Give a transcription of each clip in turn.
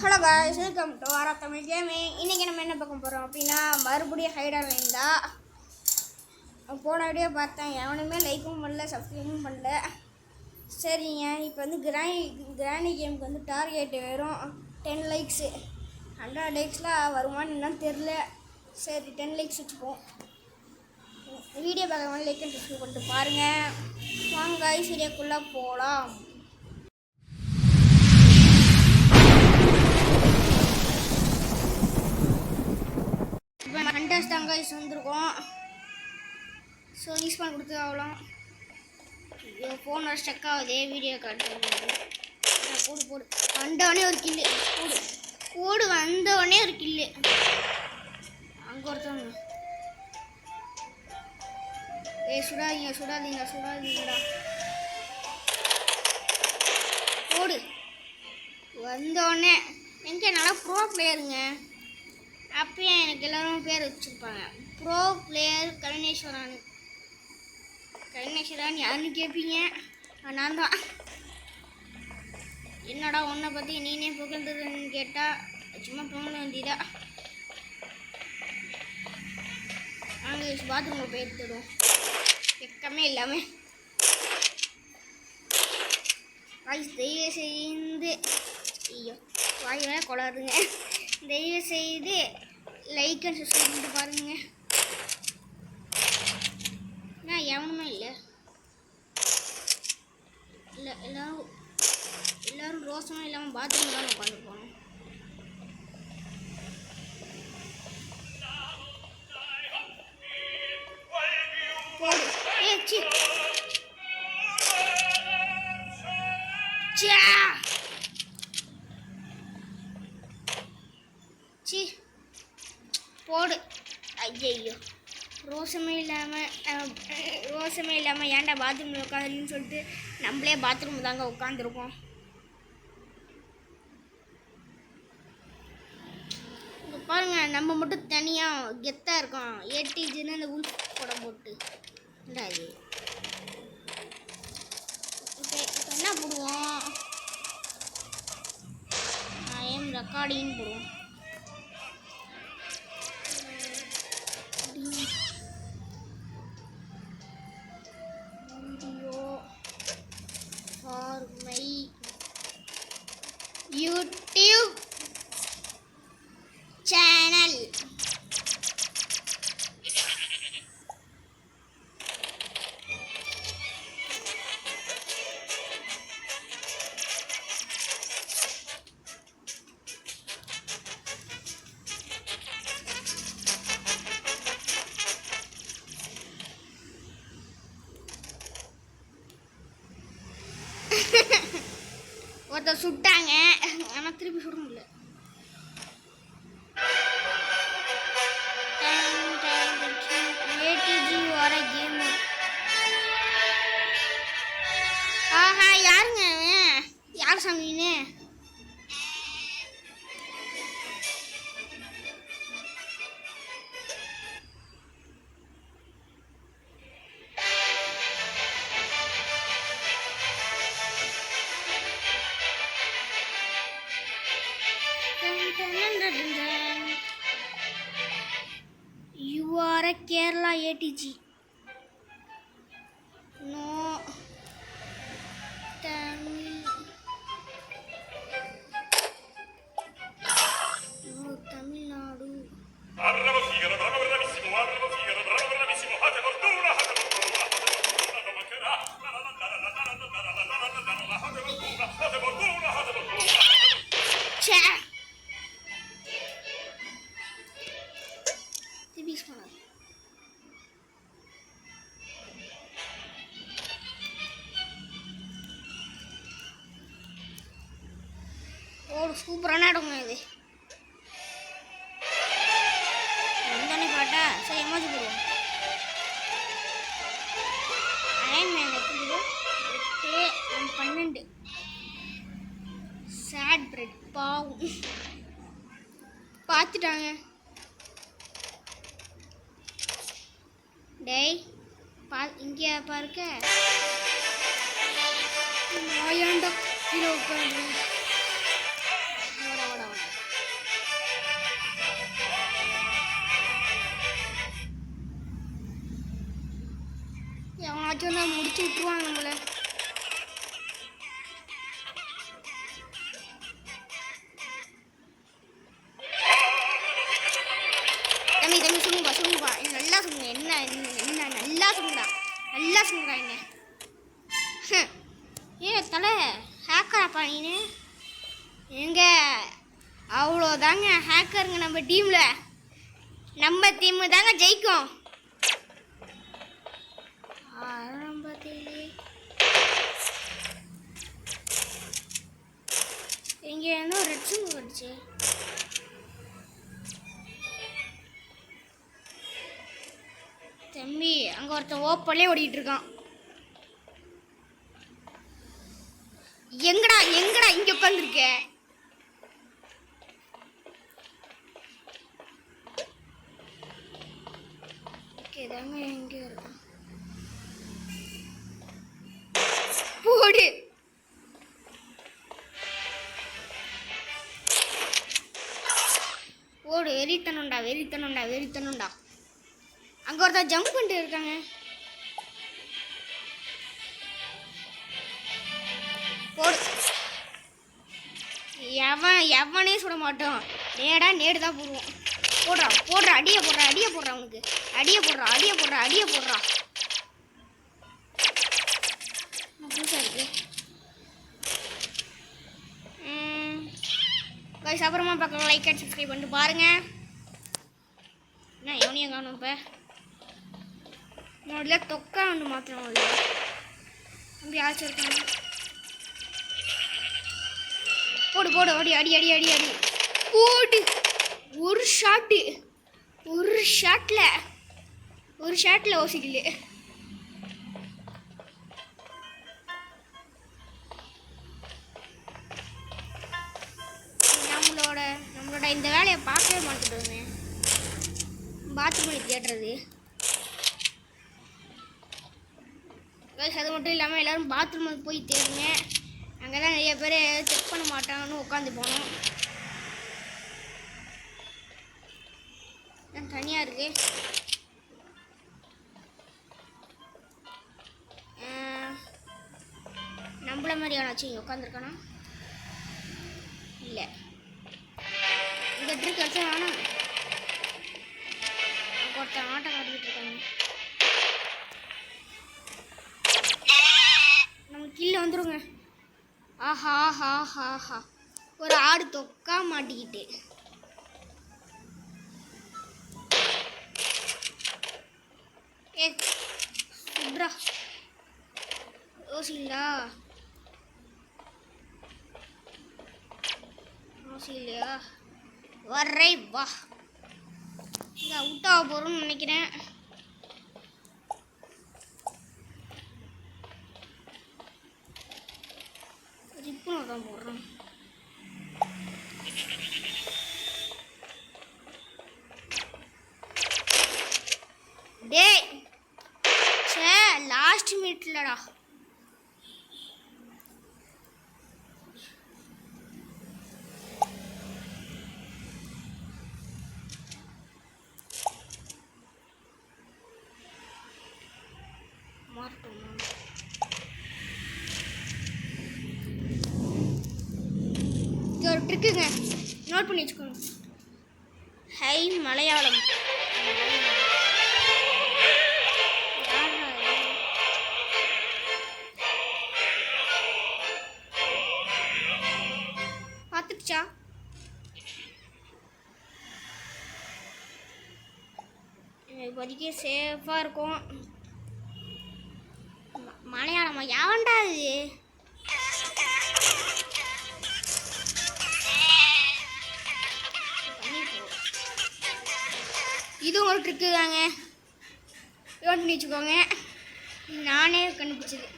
Hello guys, welcome to R of Tamil gaming. இன்றைக்கி நம்ம என்ன பார்க்க போகிறோம் அப்படின்னா, மறுபடியும் ஹைடர் லைன் தான். போன வீடியோ பார்த்தேன், எவனுமே லைக்கும் பண்ணல, சப்ஸ்கிரைபும் பண்ணல. சரிங்க, இப்போ வந்து கிராணி கேமுக்கு வந்து டார்கெட் வெறும் 10 லைக்ஸு. 100 லைக்ஸ்லாம் வருமானு என்னன்னு தெரில. சரி, 10 லைக்ஸ் வச்சுப்போம். வீடியோ பார்க்குறவங்க லைக் அண்ட் சப்ஸ்கிரைப் பண்ணிட்டு பாருங்கள். வாங்க காய்ஸ், வீடியோக்குள்ளே போகலாம். ஹண்டர்ஸ் தான் கைஸ் வந்திருக்கோம். ஸோ யூஸ் பண்ண கொடுத்து அவ்வளோ ஃபோன் வர ஸ்டக் ஆகுதே. வீடியோ காட்டுறது போடு போடு. வந்தவொடனே ஒரு கில்லு. போடு போடு. வந்தவொடனே ஒரு கில்லு. அங்கே ஒருத்தவங்க. சுடாதீங்கடா. போடு. வந்தோடனே எங்கே நல்லா ப்ரோ பிளேயருங்க. அப்பயே எனக்கு எல்லோரும் பேர் வச்சுருப்பாங்க. ப்ரோ பிளேயர் கருணேஸ்வரன் யாருன்னு கேட்பீங்க. நான் தான். என்னடா உன்னை பற்றி நீனே புகழ்ந்துருன்னு கேட்டால் சும்மா புகழ வேண்டியதா. நாங்கள் பாத்ரூமில் போய் எடுத்துடுவோம். வெக்கமே இல்லாமல் தயவு செய்து ஐயோ வாய் வேணா கொடாதுங்க. தயவு செய்து லைக் அண்ட் சப்ஸ்கிரைப் பண்ணிட்டு பாருங்க. நான் எவனுமே இல்லை எல்லாரும் ரோசமாக இல்லாமல் பாத்ரூம் தான் உட்காந்து போகணும். போடு. போடு. ஐயோ ரோசமே இல்லாமல் ஏன்டா பாத்ரூமில் உட்காந்துன்னு சொல்லிட்டு நம்மளே பாத்ரூம் தாங்க உட்காந்துருக்கோம். இங்கே பாருங்க, நம்ம மட்டும் தனியாக கெத்தாக இருக்கோம். ஏடிஜின்னு அந்த உள்ஃப் படம் போட்டு அது இப்போ என்ன போடுவோம்? ரெக்கார்டிங் போடுவோம். யூடியூப் சேனல் ஒருத்தர் சுட்டாங்க, ஆனால் திருப்பி சுட முடியல. ஏடிஜி வர கேம். ஆஹா, யாருங்க யார் சாமின்னு? You are a Kerala ATG. No Tamil. No Tamil Nadu. ஒரு சூப்பரான இடங்க இது. வந்தானே பாட்டா. சரி, எமோஜி போடுவோம். அயன்மேன் எத்தனை 12. சேட் பிரெட் பாவம் பார்த்துட்டாங்க. டேய் இங்கே பாருக்க மாயாண்டா கீழே உட்காந்து. விட்டுருவாங்க நம்மள. தம்பி சொல்லுங்கப்பா நல்லா சொல்லுங்க. என்ன என்ன நல்லா சொல்லுங்கடா, நல்லா சொல்லுங்கடா. என்ன தலை ஹேக்கராப்பா நீனு? எங்க அவ்வளோதாங்க ஹேக்கருங்க நம்ம டீமில். நம்ம டீமு தாங்க ஜெயிக்கும். ஆரம்பத்திலே இங்கே என்ன ரெட் சிம் வந்துச்சு. தம்பி அங்கே ஒருத்தன் ஓப்பன்லேயே ஓடிட்டு இருக்கான். எங்கடா எங்கடா இங்கே உட்காந்துருக்க? ஓகே தாங்க எங்கே இருக்கான் போடு. போடு வெறித்தனுண்டா வெறித்தனுண்டா வெறித்தனுண்டா. அங்கே ஒருத்தர் ஜம்ப் பண்ணிட்டு இருக்காங்க. போடு. எவனே சுட மாட்டோம். நேடு தான் போடுவோம். போடுறா அடியை போடுறா அவனுக்கு. அடியை போடுறா. புதுசாக இருக்கு. கைஸ் அப்புறமா பார்க்கலாம். லைக் அண்ட் சப்ஸ்கிரைப் பண்ணிட்டு பாருங்க. என்ன எவனையும் காணும். இப்போ என்னோட தொக்கா வந்து மாத்திரம் இல்லை. அப்படி ஆச்சு இருக்காங்க. போடு அடி போடு. ஒரு ஷாட்டில் ஓசிக்கல. நம்மளோட இந்த வேலையை பார்க்கவே மாட்டேங்குதுங்க. பாத்ரூம் தேடுறது. அது மட்டும் இல்லாமல் எல்லோரும் பாத்ரூமுக்கு போய் தேடுங்க. அங்கே தான் நிறைய பேர் செக் பண்ண மாட்டாங்கன்னு உட்காந்து போனோம். தனியாக இருக்கு. நம்மள மாதிரி ஆனாச்சு இங்கே உட்காந்துருக்கானா? இல்லை. இந்த ட்ரிக் அடிச்சா வேணாம். ஒருத்தன் ஆட்டம் காட்டிக்கிட்டு இருக்காங்க. நம்ம கீழே வந்துருங்க. ஆஹா ஒரு ஆடு தொக்கா மாட்டிக்கிட்டு. சுப்ரா யோசிங்களா? இல்லையா? வர்றே வா. இங்கே அவுட்டாக போகிறோம்னு நினைக்கிறேன். இப்போ தான் போடுறோம். டேய் சே லாஸ்ட் மினிட்லடா. இது ஒரு ட்ரிக்குங்க, நோட் பண்ணி வச்சுக்கோங்க. ஹை மலையாளம். பார்த்துச்சா? இப்போதைக்கு சேஃபாக இருக்கும். மலையாளமா? யாவண்டா இது? இது ஒரு ட்ரிக்கு தாங்க, நோட் பண்ணி வச்சுக்கோங்க. நானே கண்டுபிடிச்சது.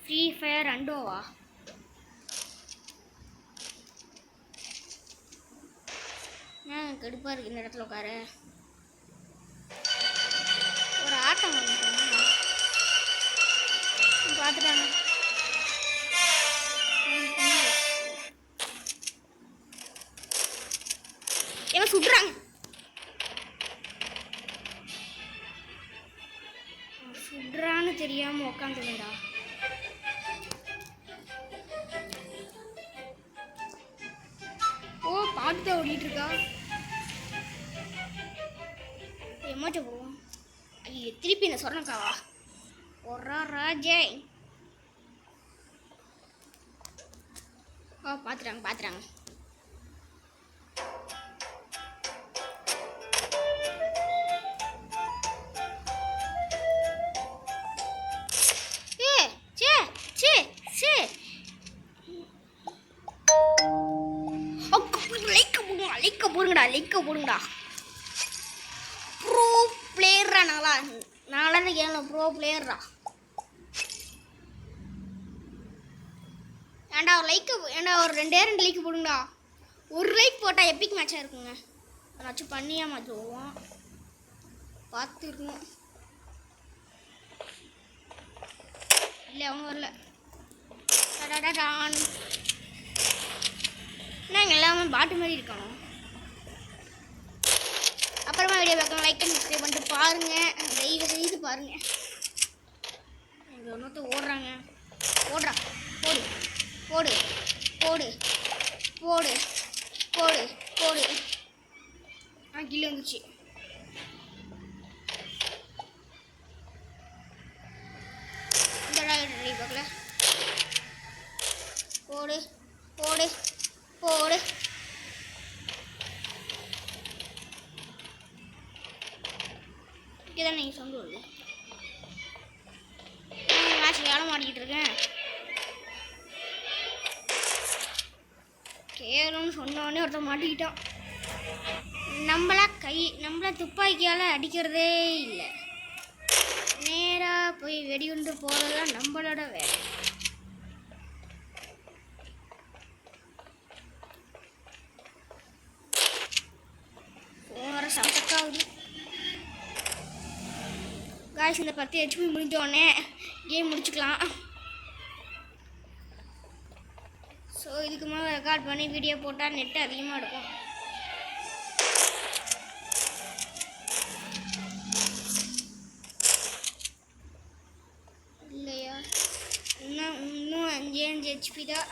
ஃப்ரீ ஃபயர் அண்டோவா? கடுப்பாக இருக்கு இந்த இடத்துல உட்கார. ஒரு ஆட்டம் பார்த்துட்டாங்க. என்ன சுடுறாங்க. சுடுறான்னு தெரியாம உட்காந்துருந்தா. ஓ பாட்டு தான் ஓடிட்டு இருக்கா. எம்மாச்ச போவோம். ஐயோ திருப்பி என்ன சொன்னக்காவா ஒரா ராஜே. பாத்துறாங்க. லைக்க போடுங்கடா. ப்ரோ பிளேயரா நாங்களா கேமில் ப்ரோ பிளேயரா. ஏண்டா ஒரு 2 லைக் போடுங்கடா. ஒரு லைக் போட்டால் எப்பிக் மேட்சாக இருக்குங்க. அதாச்சும் பண்ணியா மாற்றுவோம் பார்த்து இருக்கணும். இல்லை அவனும் வரல. என்னங்க எல்லாமே பாட்டு மாதிரி இருக்கணும். அப்புறமா வீடியோ பார்க்கணும். லைக் அண்ட் சப்ஸ்கிரைப் பண்ணிட்டு பாருங்கள். தயவு செய்து பாருங்கள். இங்கே ஒன்றுத்த ஓடுறாங்க. போடு கீழே வந்துச்சு. பார்க்கல. போடு இங்கே தான் நீங்கள் சொந்த வருது. மேட்ச் வேலை மாட்டிக்கிட்டு இருக்கேன். கேளுன்னு சொன்னோடனே ஒருத்தர் மாட்டிக்கிட்டான். நம்மள துப்பாக்கியால் அடிக்கிறதே இல்லை. நேராக போய் வெடிகுண்டு போகிறதுதான் நம்மளோட வேலை. போகிற சமக்காகுது. காய்ஸ் இந்த 10 HP முடிஞ்சோடனே கேம் முடிச்சுக்கலாம். ஸோ இதுக்கு மேலே ரெக்கார்ட் பண்ணி வீடியோ போட்டால் நெட்டு அதிகமாக இருக்கும். இல்லையா இன்னும் 5 HP தான்.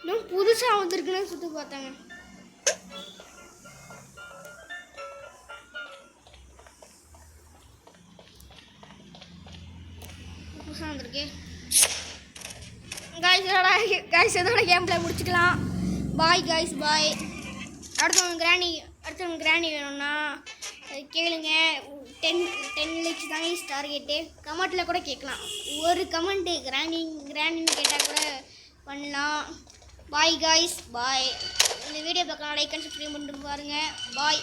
இன்னும் புதுசாக வந்துருக்குன்னு சுற்றி பார்த்தாங்க. புதுசாக வந்திருக்கு. காய்ஸ் இதோட கேம் பிளே முடிச்சுக்கலாம். Bye guys bye. அடுத்தவங்க கிராணி வேணும்னா கேளுங்க. 10 லைக்ஸ் தாங்க டார்கெட்டு. கமெண்ட்டில் கூட கேட்கலாம். ஒரு கமெண்ட்டு கிராண்டின்னு கேட்டால் கூட பண்ணலாம். Bye guys bye. இந்த வீடியோ பார்க்கலாம். லைக் அண்ட் சப்ஸ்கிரைப் பண்ணிட்டு பாருங்கள். பாய்.